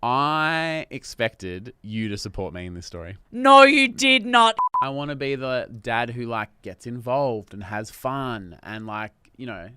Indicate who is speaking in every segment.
Speaker 1: I expected you to support me in this story.
Speaker 2: No, you did not.
Speaker 1: I want to be the dad who like gets involved and has fun and like, you know,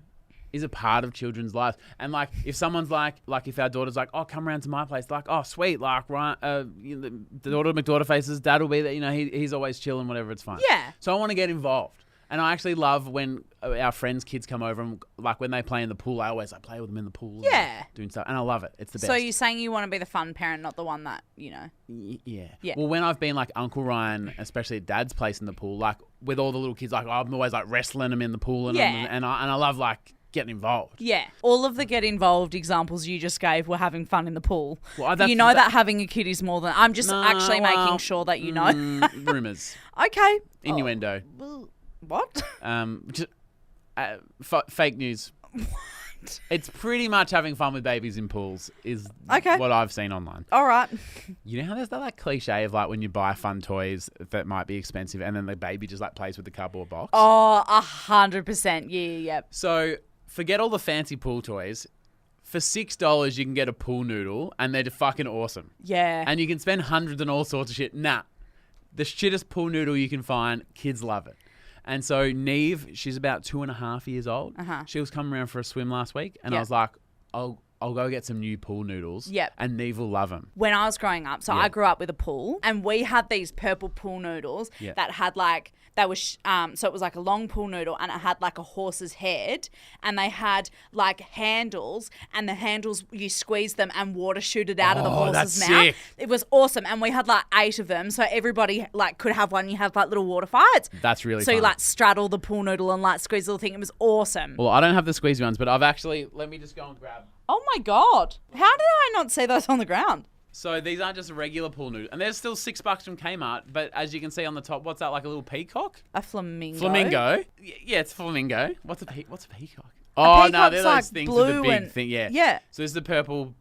Speaker 1: is a part of children's lives. And like, if someone's like if our daughter's like, oh, come around to my place, like, oh, sweet, like, right, the daughter McDaughter faces, dad will be there, you know, he's always chilling, whatever, it's fine.
Speaker 2: Yeah.
Speaker 1: So I want to get involved. And I actually love when our friends' kids come over and like when they play in the pool, I always like play with them in the pool.
Speaker 2: Yeah.
Speaker 1: Doing stuff. And I love it. It's the best.
Speaker 2: So you're saying you want to be the fun parent, not the one that, you know.
Speaker 1: Yeah.
Speaker 2: Yeah.
Speaker 1: Well, when I've been like Uncle Ryan, especially at Dad's place in the pool, like with all the little kids, like I'm always like wrestling them in the pool and I love like getting involved.
Speaker 2: Yeah. All of the get involved examples you just gave were having fun in the pool.
Speaker 1: Well,
Speaker 2: you know that having a kid is more than... I'm just making sure that you know.
Speaker 1: Rumours.
Speaker 2: Okay.
Speaker 1: Innuendo.
Speaker 2: What?
Speaker 1: Fake news.
Speaker 2: What?
Speaker 1: It's pretty much having fun with babies in pools is
Speaker 2: Okay.
Speaker 1: what I've seen online.
Speaker 2: All right.
Speaker 1: You know how there's that like cliche of like when you buy fun toys that might be expensive and then the baby just like plays with the cardboard box?
Speaker 2: Oh, 100%. Yeah.
Speaker 1: So forget all the fancy pool toys. For $6, you can get a pool noodle and they're fucking awesome.
Speaker 2: Yeah.
Speaker 1: And you can spend hundreds on all sorts of shit. Nah. The shittest pool noodle you can find, kids love it. And so Neve, she's about 2.5 years old.
Speaker 2: Uh-huh.
Speaker 1: She was coming around for a swim last week and
Speaker 2: Yep.
Speaker 1: I was like, I'll go get some new pool noodles.
Speaker 2: Yep.
Speaker 1: And Neve will love them.
Speaker 2: When I was growing up, so
Speaker 1: Yeah.
Speaker 2: I grew up with a pool and we had these purple pool noodles
Speaker 1: Yeah.
Speaker 2: that had like, they were, so it was like a long pool noodle and it had like a horse's head and they had like handles and the handles, you squeeze them and water shooted out of the horse's
Speaker 1: that's
Speaker 2: mouth.
Speaker 1: sick.
Speaker 2: It was awesome. And we had like 8 of them. So everybody like could have one. You have like little water fights.
Speaker 1: That's really
Speaker 2: So
Speaker 1: fun.
Speaker 2: you like straddle the pool noodle and like squeeze the little thing. It was awesome.
Speaker 1: Well, I don't have the squeezy ones, but I've actually, let me just go and grab.
Speaker 2: Oh my God. How did I not see those on the ground?
Speaker 1: So these aren't just a regular pool noodle. And they're still $6 from Kmart. But as you can see on the top, what's that, like a little peacock?
Speaker 2: A flamingo.
Speaker 1: Flamingo? Yeah, it's flamingo. What's a peacock? Oh, no, they're
Speaker 2: like
Speaker 1: those things with the
Speaker 2: blue
Speaker 1: big
Speaker 2: and-
Speaker 1: thing. Yeah.
Speaker 2: Yeah.
Speaker 1: So this is the purple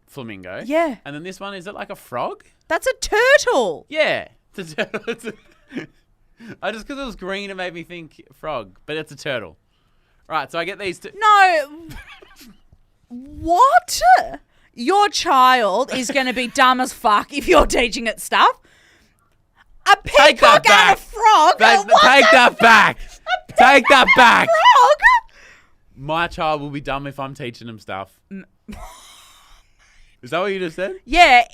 Speaker 1: flamingo.
Speaker 2: Yeah.
Speaker 1: And then this one, is it like a frog?
Speaker 2: That's a turtle.
Speaker 1: Yeah. It's a turtle. Just because it was green, it made me think frog. But it's a turtle. Right, so I get these two.
Speaker 2: No. What? Your child is going to be dumb as fuck if you're teaching it stuff. A
Speaker 1: Take that
Speaker 2: peacock and a
Speaker 1: back.
Speaker 2: frog?
Speaker 1: Take that back. Take that back.
Speaker 2: Frog?
Speaker 1: My child will be dumb if I'm teaching him stuff. Is that what you just said?
Speaker 2: Yeah,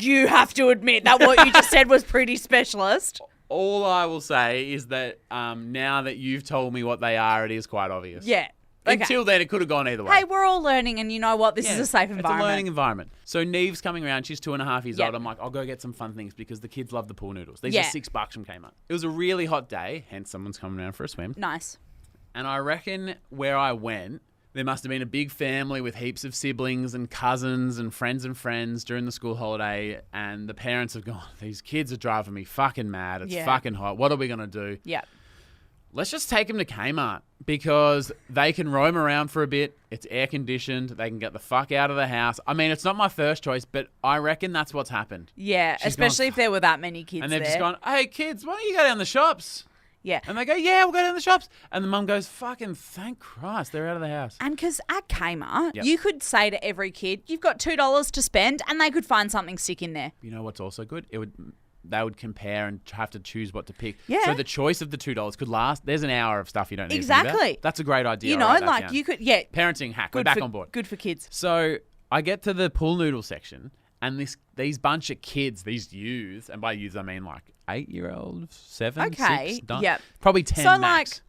Speaker 2: you have to admit that what you just said was pretty specialist.
Speaker 1: All I will say is that now that you've told me what they are, it is quite obvious.
Speaker 2: Yeah. Okay.
Speaker 1: Until then, it could have gone either way.
Speaker 2: Hey, we're all learning, and you know what? This is a safe environment.
Speaker 1: It's a learning environment. So Neve's coming around. She's 2.5 years
Speaker 2: Yep.
Speaker 1: old. I'm like, I'll go get some fun things because the kids love the pool noodles. These
Speaker 2: Yeah.
Speaker 1: are $6 from Kmart. It was a really hot day, hence someone's coming around for a swim.
Speaker 2: Nice.
Speaker 1: And I reckon where I went, there must have been a big family with heaps of siblings and cousins and friends during the school holiday. And the parents have gone, these kids are driving me fucking mad. It's fucking hot. What are we going to do?
Speaker 2: Yeah.
Speaker 1: Let's just take them to Kmart because they can roam around for a bit. It's air conditioned. They can get the fuck out of the house. I mean, it's not my first choice, but I reckon that's what's happened.
Speaker 2: Yeah,
Speaker 1: She's
Speaker 2: especially
Speaker 1: gone,
Speaker 2: if there were that many kids
Speaker 1: and they've
Speaker 2: there.
Speaker 1: just gone, hey, kids, why don't you go down the shops?
Speaker 2: Yeah.
Speaker 1: And they go, yeah, we'll go down the shops. And the mum goes, fucking thank Christ, they're out of the house.
Speaker 2: And because at Kmart,
Speaker 1: Yep.
Speaker 2: you could say to every kid, you've got $2 to spend, and they could find something sick in there.
Speaker 1: You know what's also good? They would compare and have to choose what to pick.
Speaker 2: Yeah.
Speaker 1: So the choice of the $2 could last. There's an hour of stuff you don't need to think
Speaker 2: Exactly.
Speaker 1: about. That's a great idea.
Speaker 2: You know,
Speaker 1: I'll write that
Speaker 2: like
Speaker 1: down.
Speaker 2: you could, yeah.
Speaker 1: Parenting hack. We're back on board.
Speaker 2: Good for kids.
Speaker 1: So I get to the pool noodle section, and these bunch of kids, these youths, and by youths I mean like 8-year-olds, 7,
Speaker 2: Okay,
Speaker 1: 6, 9,
Speaker 2: yep.
Speaker 1: probably 10
Speaker 2: So
Speaker 1: max.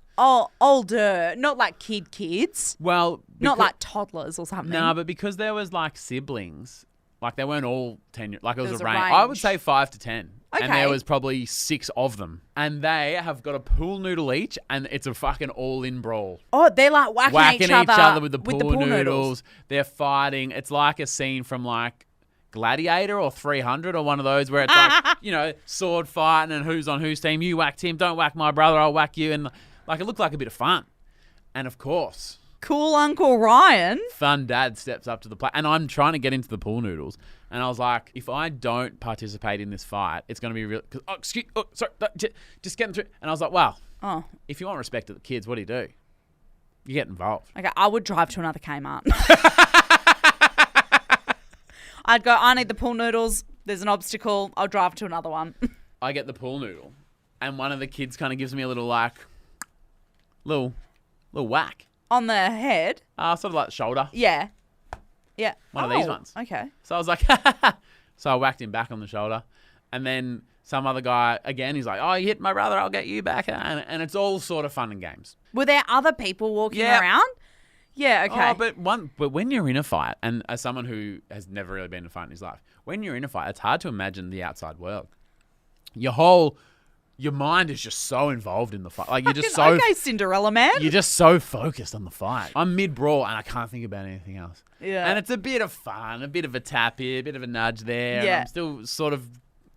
Speaker 2: older, not like kids.
Speaker 1: Well,
Speaker 2: Not like toddlers or something.
Speaker 1: no, but because there was like siblings, like they weren't all 10. Like it was,
Speaker 2: There was
Speaker 1: a
Speaker 2: a
Speaker 1: range. I would
Speaker 2: range.
Speaker 1: say 5 to 10. And
Speaker 2: Okay.
Speaker 1: there was probably 6 of them, and they have got a pool noodle each, and it's a fucking all-in brawl.
Speaker 2: Oh, they're like whacking each other
Speaker 1: with the pool noodles. They're fighting. It's like a scene from like Gladiator or 300 or one of those where it's like, you know, sword fighting and who's on whose team. You whacked him. Don't whack my brother. I'll whack you. And like it looked like a bit of fun. And of course,
Speaker 2: Cool Uncle Ryan.
Speaker 1: fun dad steps up to the plate. And I'm trying to get into the pool noodles. And I was like, if I don't participate in this fight, it's going to be real. Sorry, just getting through. And I was like, wow, if you want respect of the kids, what do? You get involved.
Speaker 2: Okay, I would drive to another Kmart. I'd go, I need the pool noodles. There's an obstacle. I'll drive to another one.
Speaker 1: I get the pool noodle, and one of the kids kind of gives me a little little whack.
Speaker 2: On the head?
Speaker 1: Sort of like shoulder.
Speaker 2: Yeah. Yeah.
Speaker 1: One of these ones.
Speaker 2: Okay.
Speaker 1: So I was like, so I whacked him back on the shoulder. And then some other guy, again, he's like, oh, you hit my brother, I'll get you back. And it's all sort of fun and games.
Speaker 2: Were there other people walking around? Yeah, okay.
Speaker 1: Oh, but when you're in a fight, and as someone who has never really been in a fight in his life, when you're in a fight, it's hard to imagine the outside world. Your mind is just so involved in the fight. Like, you're just so...
Speaker 2: Okay, Cinderella man.
Speaker 1: You're just so focused on the fight. I'm mid-brawl, and I can't think about anything else.
Speaker 2: Yeah.
Speaker 1: And it's a bit of fun, a bit of a tap here, a bit of a nudge there.
Speaker 2: Yeah.
Speaker 1: I'm still sort of,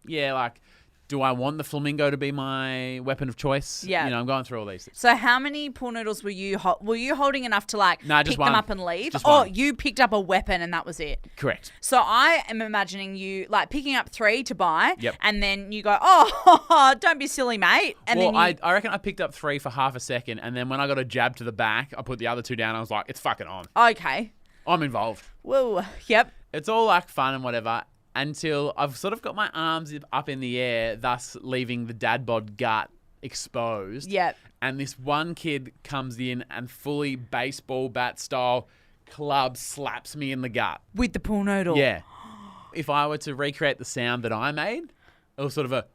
Speaker 1: like, do I want the flamingo to be my weapon of choice?
Speaker 2: Yeah.
Speaker 1: I'm going through all these things.
Speaker 2: So how many pool noodles were you holding enough to pick
Speaker 1: just
Speaker 2: them
Speaker 1: one.
Speaker 2: up and leave?
Speaker 1: Just
Speaker 2: Oh,
Speaker 1: one.
Speaker 2: you picked up a weapon and that was it.
Speaker 1: Correct.
Speaker 2: So I am imagining you picking up 3 to buy.
Speaker 1: Yep.
Speaker 2: And then you go, oh, don't be silly, mate. And then
Speaker 1: I reckon I picked up 3 for half a second, and then when I got a jab to the back, I put the other 2 down. I was like, it's fucking on.
Speaker 2: Okay.
Speaker 1: I'm involved.
Speaker 2: Whoa. Yep.
Speaker 1: It's all like fun and whatever until I've sort of got my arms up in the air, thus leaving the dad bod gut exposed.
Speaker 2: Yep.
Speaker 1: And this one kid comes in and fully baseball bat style club slaps me in the gut.
Speaker 2: With the pool noodle.
Speaker 1: Yeah. If I were to recreate the sound that I made, it was sort of a...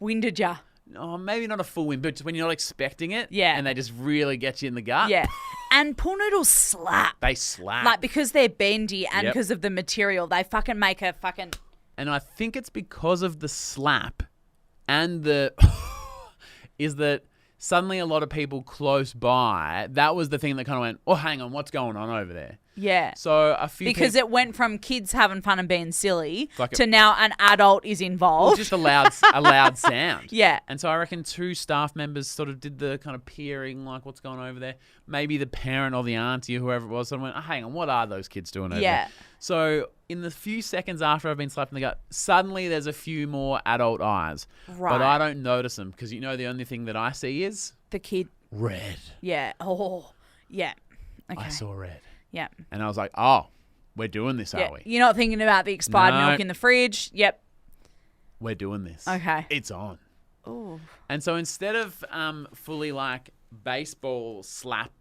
Speaker 2: Winded ya.
Speaker 1: Oh, maybe not a full wind, but just when you're not expecting it.
Speaker 2: Yeah.
Speaker 1: And they just really get you in the gut.
Speaker 2: Yeah. And pool noodles slap.
Speaker 1: They slap.
Speaker 2: Because they're bendy and
Speaker 1: Yep.
Speaker 2: because of the material, they fucking make a fucking...
Speaker 1: And I think it's because of the slap and the... is that suddenly a lot of people close by, that was the thing that kind of went, oh, hang on, what's going on over there?
Speaker 2: Yeah.
Speaker 1: So a few
Speaker 2: Because it went from kids having fun and being silly
Speaker 1: like
Speaker 2: to now an adult is involved.
Speaker 1: just a loud sound.
Speaker 2: Yeah.
Speaker 1: And so I reckon 2 staff members sort of did the kind of peering, like what's going on over there. Maybe the parent or the auntie or whoever it was sort of went, oh, hang on, what are those kids doing over there? So in the few seconds after I've been slapped in the gut, suddenly there's a few more adult eyes.
Speaker 2: Right.
Speaker 1: But I don't notice them because the only thing that I see is...
Speaker 2: The kid.
Speaker 1: red.
Speaker 2: Yeah. Oh, yeah. Okay.
Speaker 1: I saw red.
Speaker 2: Yeah.
Speaker 1: And I was like, oh, we're doing this,
Speaker 2: Yeah.
Speaker 1: are we?
Speaker 2: You're not thinking about the expired
Speaker 1: No.
Speaker 2: milk in the fridge. Yep.
Speaker 1: We're doing this.
Speaker 2: Okay.
Speaker 1: It's on.
Speaker 2: Ooh.
Speaker 1: And so instead of fully like baseball slap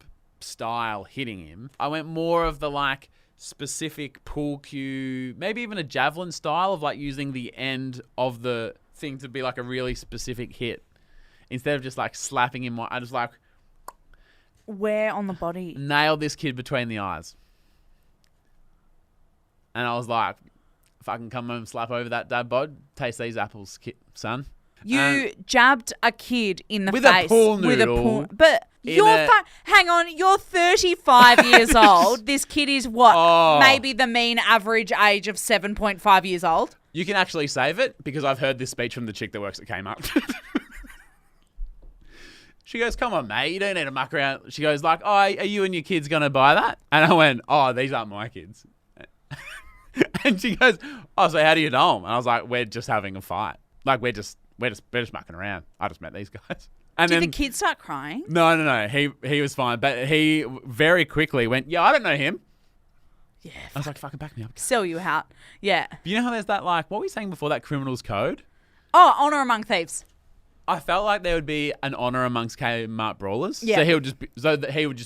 Speaker 1: style hitting him, I went more of the like specific pool cue, maybe even a javelin style of like using the end of the thing to be like a really specific hit. Instead of just like slapping him, I just like
Speaker 2: Where on the body?
Speaker 1: nailed this kid between the eyes. And I was like, fucking come home and slap over that dad bod. Taste these apples, son.
Speaker 2: You jabbed a kid in the
Speaker 1: with a
Speaker 2: face
Speaker 1: pool
Speaker 2: with a
Speaker 1: noodle
Speaker 2: pool. But
Speaker 1: in a-
Speaker 2: hang on, you're 35 years old. This kid is what?
Speaker 1: Oh.
Speaker 2: Maybe the mean average age of 7.5 years old.
Speaker 1: You can actually save it because I've heard this speech from the chick that works at Kmart. She goes, come on, mate, you don't need to muck around. She goes like, oh, are you and your kids going to buy that? And I went, oh, these aren't my kids. And she goes, oh, so how do you know them? And I was like, we're just having a fight. Like, we're just mucking around. I just met these guys. And
Speaker 2: Did
Speaker 1: then,
Speaker 2: the kid start crying?
Speaker 1: No. He was fine. But he very quickly went, yeah, I don't know him.
Speaker 2: Yeah.
Speaker 1: I was like, fucking back me up.
Speaker 2: Sell you out. Yeah.
Speaker 1: You know how there's that, like, what were you saying before, that criminal's code?
Speaker 2: Oh, honor among thieves.
Speaker 1: I felt like there would be an honour amongst Kmart brawlers.
Speaker 2: Yeah.
Speaker 1: So he would just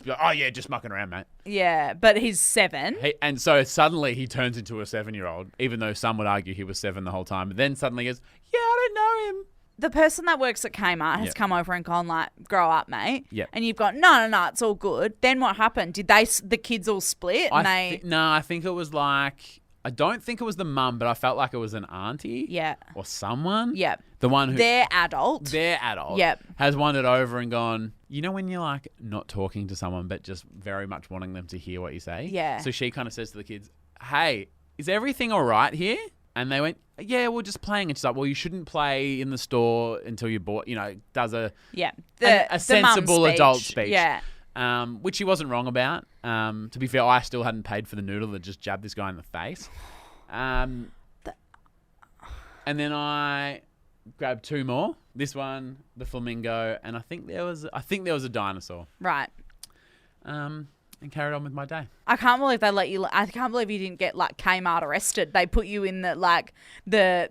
Speaker 1: be like, oh yeah, just mucking around, mate.
Speaker 2: Yeah, but he's 7.
Speaker 1: And so suddenly he turns into a 7-year-old, even though some would argue he was 7 the whole time. But then suddenly he goes, yeah, I don't know him.
Speaker 2: The person that works at Kmart has
Speaker 1: Yep.
Speaker 2: come over and gone like, grow up, mate.
Speaker 1: Yep.
Speaker 2: And you've gone, no, it's all good. Then what happened? Did the kids all split? And
Speaker 1: I think it was like, I don't think it was the mum, but I felt like it was an auntie.
Speaker 2: Yeah.
Speaker 1: Or someone.
Speaker 2: Yep.
Speaker 1: The one who...
Speaker 2: They're adult.
Speaker 1: Their adult.
Speaker 2: Yep.
Speaker 1: Has wandered over and gone, you know when you're like not talking to someone but just very much wanting them to hear what you say?
Speaker 2: Yeah.
Speaker 1: So she kind of says to the kids, hey, is everything all right here? And they went, yeah, we're just playing. And she's like, well, you shouldn't play in the store until you're bought, does a
Speaker 2: The
Speaker 1: sensible
Speaker 2: mum
Speaker 1: adult speech.
Speaker 2: Yeah.
Speaker 1: Which he wasn't wrong about. To be fair, I still hadn't paid for the noodle that just jabbed this guy in the face. And then I grabbed 2 more. This one, the flamingo, and I think there was a dinosaur.
Speaker 2: Right.
Speaker 1: and carried on with my day.
Speaker 2: I can't believe they let you. I can't believe you didn't get like Kmart arrested. They put you in the like the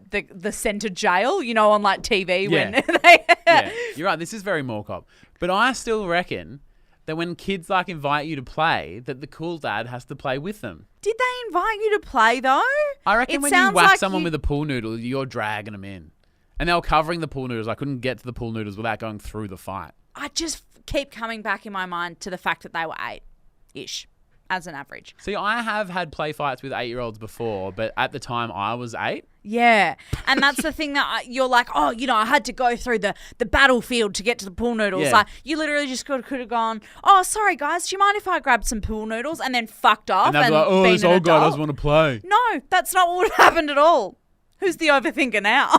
Speaker 2: centre jail, you know, on like TV when they.
Speaker 1: Yeah, you're right. This is very mall cop, but I still reckon that when kids like invite you to play, that the cool dad has to play with them.
Speaker 2: Did they invite you to play though?
Speaker 1: I reckon when you whack someone with a pool noodle, you're dragging them in, and they were covering the pool noodles. I couldn't get to the pool noodles without going through the fight.
Speaker 2: I just keep coming back in my mind to the fact that they were 8-ish as an average.
Speaker 1: See, I have had play fights with 8-year-olds before, but at the time I was 8.
Speaker 2: Yeah. And that's the thing that you're like, oh, you know, I had to go through the battlefield to get to the pool noodles.
Speaker 1: Yeah.
Speaker 2: Like, you literally just could have gone, oh, sorry, guys, do you mind if I grab some pool noodles? And then fucked off.
Speaker 1: And they'd be like, oh, this old guy doesn't want to play.
Speaker 2: No, that's not what would have happened at all. Who's the overthinker now?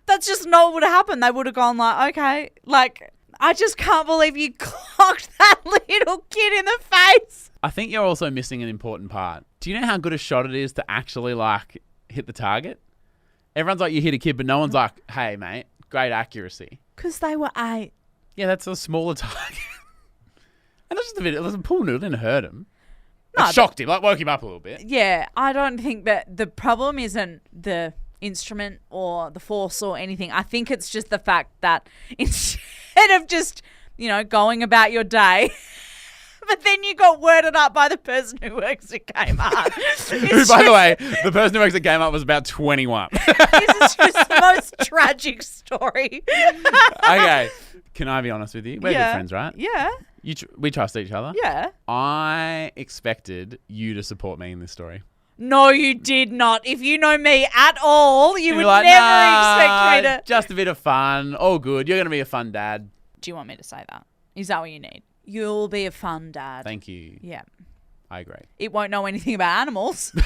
Speaker 2: That's just not what would have happened. They would have gone like, okay, like, I just can't believe you clocked that little kid in the face.
Speaker 1: I think you're also missing an important part. Do you know how good a shot it is to actually like hit the target? Everyone's like, you hit a kid, but no one's like, hey, mate, great accuracy.
Speaker 2: Because they were 8.
Speaker 1: Yeah, that's a smaller target. And that's just a bit, it was a pool noodle, didn't hurt him.
Speaker 2: No,
Speaker 1: It shocked him, like woke him up a little bit.
Speaker 2: Yeah, I don't think that the problem isn't the instrument or the force or anything. I think it's just the fact that instead of just, you know, going about your day, but then you got worded up by the person who works at Kmart.
Speaker 1: Who, by the way, the person who works at Kmart was about 21.
Speaker 2: This is just the most tragic story.
Speaker 1: Okay, can I be honest with you? We're good friends, right?
Speaker 2: Yeah.
Speaker 1: We trust each other.
Speaker 2: Yeah.
Speaker 1: I expected you to support me in this story.
Speaker 2: No, you did not. If you know me at all, you would
Speaker 1: like,
Speaker 2: never expect me to.
Speaker 1: Just a bit of fun. All good. You're going to be a fun dad.
Speaker 2: Do you want me to say that? Is that what you need? You'll be a fun dad.
Speaker 1: Thank you.
Speaker 2: Yeah.
Speaker 1: I agree.
Speaker 2: It won't know anything about animals.
Speaker 1: Or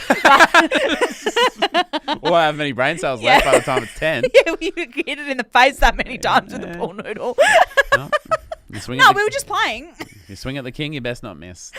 Speaker 1: I have many brain cells left by the time it's 10.
Speaker 2: Yeah, you hit it in the face that many times with a pool noodle.
Speaker 1: No,
Speaker 2: No, we were just playing.
Speaker 1: You swing at the king, you best not miss.